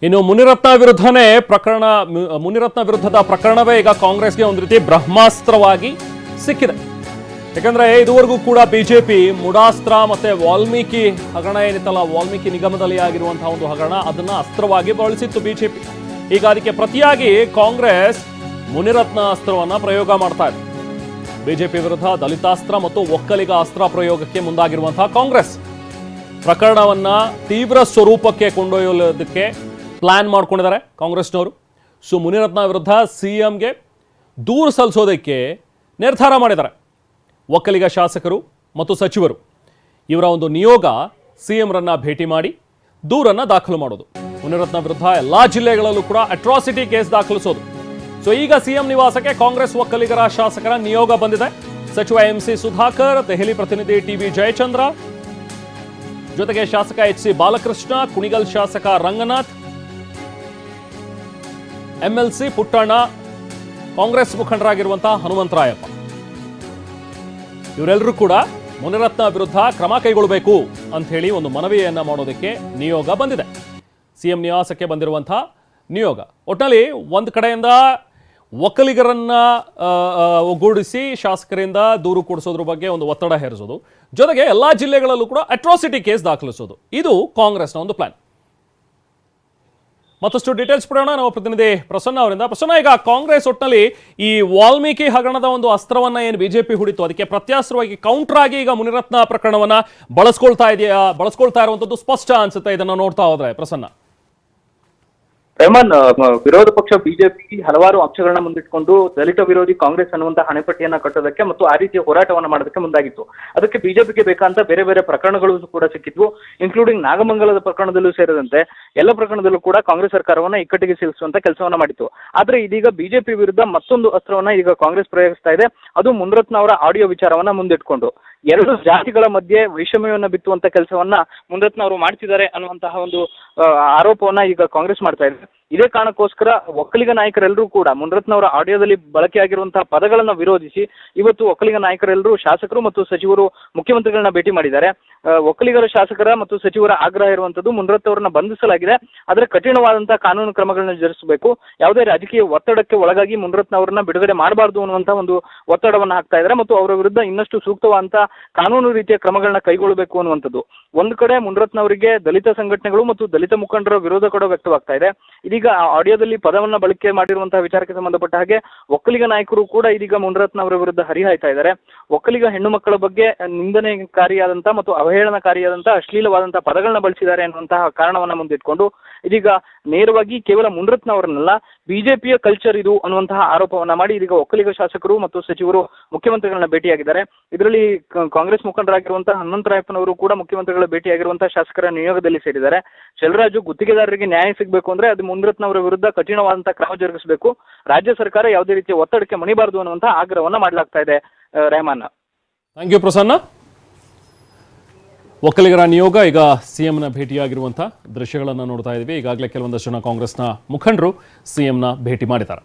ಇನ್ನು ಮುನಿರತ್ನ ವಿರುದ್ಧದ ಪ್ರಕರಣವೇ ಈಗ ಕಾಂಗ್ರೆಸ್ಗೆ ಒಂದು ರೀತಿ ಬ್ರಹ್ಮಾಸ್ತ್ರವಾಗಿ ಸಿಕ್ಕಿದೆ. ಯಾಕಂದ್ರೆ ಇದುವರೆಗೂ ಕೂಡ ಬಿಜೆಪಿ ಮುಡಾಸ್ತ್ರ ಮತ್ತೆ ವಾಲ್ಮೀಕಿ ಹಗರಣ ಏನಿತ್ತಲ್ಲ, ವಾಲ್ಮೀಕಿ ನಿಗಮದಲ್ಲಿ ಆಗಿರುವಂತಹ ಒಂದು ಹಗರಣ, ಅದನ್ನ ಅಸ್ತ್ರವಾಗಿ ಬಳಸಿತ್ತು ಬಿಜೆಪಿ. ಈಗ ಅದಕ್ಕೆ ಪ್ರತಿಯಾಗಿ ಕಾಂಗ್ರೆಸ್ ಮುನಿರತ್ನ ಅಸ್ತ್ರವನ್ನ ಪ್ರಯೋಗ ಮಾಡ್ತಾ ಇದೆ. ಬಿಜೆಪಿ ವಿರುದ್ಧ ದಲಿತಾಸ್ತ್ರ ಮತ್ತು ಒಕ್ಕಲಿಗ ಅಸ್ತ್ರ ಪ್ರಯೋಗಕ್ಕೆ ಮುಂದಾಗಿರುವಂತಹ ಕಾಂಗ್ರೆಸ್ ಪ್ರಕರಣವನ್ನ ತೀವ್ರ ಸ್ವರೂಪಕ್ಕೆ ಕೊಂಡೊಯ್ಯೋದಕ್ಕೆ ಪ್ಲಾನ್ ಮಾಡ್ಕೊಂಡಿದ್ದಾರೆ ಕಾಂಗ್ರೆಸ್ನವರು. ಸೊ ಮುನಿರತ್ನ ವಿರುದ್ಧ ಸಿಎಂಗೆ ದೂರು ಸಲ್ಲಿಸೋದಕ್ಕೆ ನಿರ್ಧಾರ ಮಾಡಿದ್ದಾರೆ. ಒಕ್ಕಲಿಗ ಶಾಸಕರು ಮತ್ತು ಸಚಿವರು ಇವರ ಒಂದು ನಿಯೋಗ ಸಿಎಂರನ್ನ ಭೇಟಿ ಮಾಡಿ ದೂರನ್ನ ದಾಖಲು ಮಾಡೋದು. ಮುನಿರತ್ನ ವಿರುದ್ಧ ಎಲ್ಲಾ ಜಿಲ್ಲೆಗಳಲ್ಲೂ ಕೂಡ ಅಟ್ರಾಸಿಟಿ ಕೇಸ್ ದಾಖಲಿಸೋದು. ಸೊ ಈಗ ಸಿಎಂ ನಿವಾಸಕ್ಕೆ ಕಾಂಗ್ರೆಸ್ ಒಕ್ಕಲಿಗರ ಶಾಸಕರ ನಿಯೋಗ ಬಂದಿದೆ. ಸಚಿವ ಎಂಸಿ ಸುಧಾಕರ್, ದೆಹಲಿ ಪ್ರತಿನಿಧಿ ಟಿಬಿ ಜಯಚಂದ್ರ, ಜೊತೆಗೆ ಶಾಸಕ ಎಚ್ ಸಿ ಬಾಲಕೃಷ್ಣ, ಕುಣಿಗಲ್ ಶಾಸಕ ರಂಗನಾಥ್, ಎಂಎಲ್ಸಿ ಪುಟ್ಟಣ್ಣ, ಕಾಂಗ್ರೆಸ್ ಮುಖಂಡರಾಗಿರುವಂತಹ ಹನುಮಂತರಾಯಪ್ಪ, ಇವರೆಲ್ಲರೂ ಕೂಡ ಮುನಿರತ್ನ ವಿರುದ್ಧ ಕ್ರಮ ಕೈಗೊಳ್ಳಬೇಕು ಅಂತ ಹೇಳಿ ಒಂದು ಮನವಿಯನ್ನ ಮಾಡೋದಕ್ಕೆ ನಿಯೋಗ ಬಂದಿದೆ. ಸಿಎಂ ನಿವಾಸಕ್ಕೆ ಬಂದಿರುವಂತಹ ನಿಯೋಗ ಒಟ್ಟಿನಲ್ಲಿ ಒಂದು ಕಡೆಯಿಂದ ಒಕ್ಕಲಿಗರನ್ನ ಒಗ್ಗೂಡಿಸಿ ಶಾಸಕರಿಂದ ದೂರು ಕೊಡಿಸೋದ್ರ ಬಗ್ಗೆ ಒಂದು ಒತ್ತಡ ಹೇರಿಸೋದು, ಜೊತೆಗೆ ಎಲ್ಲಾ ಜಿಲ್ಲೆಗಳಲ್ಲೂ ಕೂಡ ಅಟ್ರಾಸಿಟಿ ಕೇಸ್ ದಾಖಲಿಸೋದು, ಇದು ಕಾಂಗ್ರೆಸ್ನ ಒಂದು ಪ್ಲಾನ್. ಮತ್ತಷ್ಟು ಡೀಟೇಲ್ಸ್ ಪಡೆಯೋಣ ನಾವು ಪ್ರತಿನಿಧಿ ಪ್ರಸನ್ನ ಅವರಿಂದ. ಪ್ರಸನ್ನ, ಈಗ ಕಾಂಗ್ರೆಸ್ ಒಟ್ಟಿನಲ್ಲಿ ಈ ವಾಲ್ಮೀಕಿ ಹಗರಣದ ಒಂದು ಅಸ್ತ್ರವನ್ನ ಏನು ಬಿಜೆಪಿ ಹುಡಿತು, ಅದಕ್ಕೆ ಪ್ರತ್ಯಾಸ್ತ್ರವಾಗಿ ಕೌಂಟರ್ ಆಗಿ ಈಗ ಮುನಿರತ್ನ ಪ್ರಕರಣವನ್ನ ಬಳಸ್ಕೊಳ್ತಾ ಇರುವಂತದ್ದು ಸ್ಪಷ್ಟ ಅನ್ಸುತ್ತೆ ಇದನ್ನ ನೋಡ್ತಾ ಹೋದ್ರೆ. ಪ್ರಸನ್ನ, ರೆಹಮಾನ್, ವಿರೋಧ ಪಕ್ಷ ಬಿಜೆಪಿ ಹಲವಾರು ಅಂಶಗಳನ್ನ ಮುಂದಿಟ್ಕೊಂಡು ದಲಿತ ವಿರೋಧಿ ಕಾಂಗ್ರೆಸ್ ಅನ್ನುವಂತಹ ಹಣೆಪಟ್ಟಿಯನ್ನ ಕಟ್ಟೋದಕ್ಕೆ ಮತ್ತು ಆ ರೀತಿಯ ಹೋರಾಟವನ್ನ ಮಾಡೋದಕ್ಕೆ ಮುಂದಾಗಿತ್ತು. ಅದಕ್ಕೆ ಬಿಜೆಪಿಗೆ ಬೇಕಂತ ಬೇರೆ ಬೇರೆ ಪ್ರಕರಣಗಳು ಕೂಡ ಸಿಕ್ಕಿದ್ವು, ಇನ್ಕ್ಲೂಡಿಂಗ್ ನಾಗಮಂಗಲದ ಪ್ರಕರಣದಲ್ಲೂ ಸೇರಿದಂತೆ ಎಲ್ಲ ಪ್ರಕರಣದಲ್ಲೂ ಕೂಡ ಕಾಂಗ್ರೆಸ್ ಸರ್ಕಾರವನ್ನ ಇಕ್ಕಟ್ಟಿಗೆ ಸಿಲುಕಿಸುವಂತ ಕೆಲಸವನ್ನ ಮಾಡಿತ್ತು. ಆದ್ರೆ ಇದೀಗ ಬಿಜೆಪಿ ವಿರುದ್ಧ ಮತ್ತೊಂದು ಅಸ್ತ್ರವನ್ನ ಈಗ ಕಾಂಗ್ರೆಸ್ ಪ್ರಯೋಗಿಸ್ತಾ ಇದೆ. ಅದು ಮುನಿರತ್ನ ಅವರ ಆಡಿಯೋ ವಿಚಾರವನ್ನ ಮುಂದಿಟ್ಕೊಂಡು ಎರಡು ಜಾತಿಗಳ ಮಧ್ಯೆ ವೈಷಮ್ಯವನ್ನ ಬಿತ್ತುವಂತ ಕೆಲಸವನ್ನ ಮುನಿರತ್ನ ಅವರು ಮಾಡ್ತಿದ್ದಾರೆ ಅನ್ನುವಂತಹ ಒಂದು ಆರೋಪವನ್ನ ಈಗ ಕಾಂಗ್ರೆಸ್ ಮಾಡ್ತಾ ಇದೆ. ಇದೇ ಕಾರಣಕ್ಕೋಸ್ಕರ ಒಕ್ಕಲಿಗ ನಾಯಕರೆಲ್ಲರೂ ಕೂಡ ಮುನಿರತ್ನ ಅವರ ಆಡಿಯೋದಲ್ಲಿ ಬಳಕೆಯಾಗಿರುವಂತಹ ಪದಗಳನ್ನ ವಿರೋಧಿಸಿ ಇವತ್ತು ಒಕ್ಕಲಿಗ ನಾಯಕರೆಲ್ಲರೂ ಶಾಸಕರು ಮತ್ತು ಸಚಿವರು ಮುಖ್ಯಮಂತ್ರಿಗಳನ್ನ ಭೇಟಿ ಮಾಡಿದ್ದಾರೆ. ಒಕ್ಕಲಿಗರ ಶಾಸಕರ ಮತ್ತು ಸಚಿವರ ಆಗ್ರಹ ಇರುವಂತದ್ದು ಮುನಿರತ್ನ ಅವರನ್ನ ಬಂಧಿಸಲಾಗಿದೆ, ಆದ್ರೆ ಕಠಿಣವಾದಂತಹ ಕಾನೂನು ಕ್ರಮಗಳನ್ನ ಜರುಗಿಸಬೇಕು, ಯಾವುದೇ ರಾಜಕೀಯ ಒತ್ತಡಕ್ಕೆ ಒಳಗಾಗಿ ಮುನಿರತ್ನ ಅವರನ್ನ ಬಿಡುಗಡೆ ಮಾಡಬಾರದು ಅನ್ನುವಂತಹ ಒಂದು ಒತ್ತಡವನ್ನ ಹಾಕ್ತಾ ಇದ್ದಾರೆ ಮತ್ತು ಅವರ ವಿರುದ್ಧ ಇನ್ನಷ್ಟು ಸೂಕ್ತವಾದಂತಹ ಕಾನೂನು ರೀತಿಯ ಕ್ರಮಗಳನ್ನ ಕೈಗೊಳ್ಳಬೇಕು ಅನ್ನುವಂಥದ್ದು. ಒಂದು ಕಡೆ ಮುನಿರತ್ನ ಅವರಿಗೆ ದಲಿತ ಸಂಘಟನೆಗಳು ಮತ್ತು ದಲಿತ ಮುಖಂಡರ ವಿರೋಧ ಕೂಡ ವ್ಯಕ್ತವಾಗ್ತಾ ಇದೆ. ಇದೀಗ ಆಡಿಯೋದಲ್ಲಿ ಪದವನ್ನ ಬಳಕೆ ಮಾಡಿರುವಂತಹ ವಿಚಾರಕ್ಕೆ ಸಂಬಂಧಪಟ್ಟ ಹಾಗೆ ಒಕ್ಕಲಿಗ ನಾಯಕರು ಕೂಡ ಇದೀಗ ಮುನಿರತ್ನ ಅವರ ವಿರುದ್ಧ ಹರಿಹಾಯ್ತಾ ಇದ್ದಾರೆ. ಒಕ್ಕಲಿಗ ಹೆಣ್ಣು ಮಕ್ಕಳ ಬಗ್ಗೆ ನಿಂದನೆಕಾರಿಯಾದಂತಹ ಮತ್ತು ಅವಹೇಳನಕಾರಿಯಾದಂತಹ ಅಶ್ಲೀಲವಾದಂತಹ ಪದಗಳನ್ನ ಬಳಸಿದ್ದಾರೆ ಅನ್ನುವಂತಹ ಕಾರಣವನ್ನ ಮುಂದಿಟ್ಕೊಂಡು ಇದೀಗ ನೇರವಾಗಿ ಕೇವಲ ಮುನಿರತ್ನ ಅವರನ್ನೆಲ್ಲ ಬಿಜೆಪಿಯ ಕಲ್ಚರ್ ಇದು ಅನ್ನುವಂತಹ ಆರೋಪವನ್ನ ಮಾಡಿ ಇದೀಗ ಒಕ್ಕಲಿಗ ಶಾಸಕರು ಮತ್ತು ಸಚಿವರು ಮುಖ್ಯಮಂತ್ರಿಗಳನ್ನ ಭೇಟಿಯಾಗಿದ್ದಾರೆ. ಇದರಲ್ಲಿ ಕಾಂಗ್ರೆಸ್ ಮುಖಂಡರಾಗಿರುವಂತಹ ಹನುಮಂತರಾಯಪ್ಪನವರು ಕೂಡ ಮುಖ್ಯಮಂತ್ರಿಗಳ ಭೇಟಿಯಾಗಿರುವಂತಹ ಶಾಸಕರ ನಿಯೋಗದಲ್ಲಿ ಸೇರಿದ್ದಾರೆ. ಚೆಲುವರಾಜು, ಗುತ್ತಿಗೆದಾರರಿಗೆ ನ್ಯಾಯ ಸಿಗಬೇಕು ಅಂದ್ರೆ ಅದು ಮುನಿರತ್ನ ಅವರ ವಿರುದ್ಧ ಕಠಿಣವಾದಂತಹ ಕ್ರಮ ಜರುಗಿಸಬೇಕು, ರಾಜ್ಯ ಸರ್ಕಾರ ಯಾವುದೇ ರೀತಿಯ ಒತ್ತಡಕ್ಕೆ ಮಣಿಬಾರದು ಅನ್ನುವಂತಹ ಆಗ್ರಹವನ್ನ ಮಾಡಲಾಗ್ತಾ ಇದೆ. Rehman, thank you Prasanna. ಒಕ್ಕಲಿಗರ ನಿಯೋಗ ಈಗ ಸಿಎಂನ ಭೇಟಿಯಾಗಿರುವಂತಹ ದೃಶ್ಯಗಳನ್ನು ನೋಡ್ತಾ ಇದ್ದೀವಿ. ಈಗಾಗಲೇ ಕೆಲವೊಂದಷ್ಟು ಜನ ಕಾಂಗ್ರೆಸ್ನ ಮುಖಂಡರು ಸಿಎಂನ ಭೇಟಿ ಮಾಡಿದ್ದಾರೆ.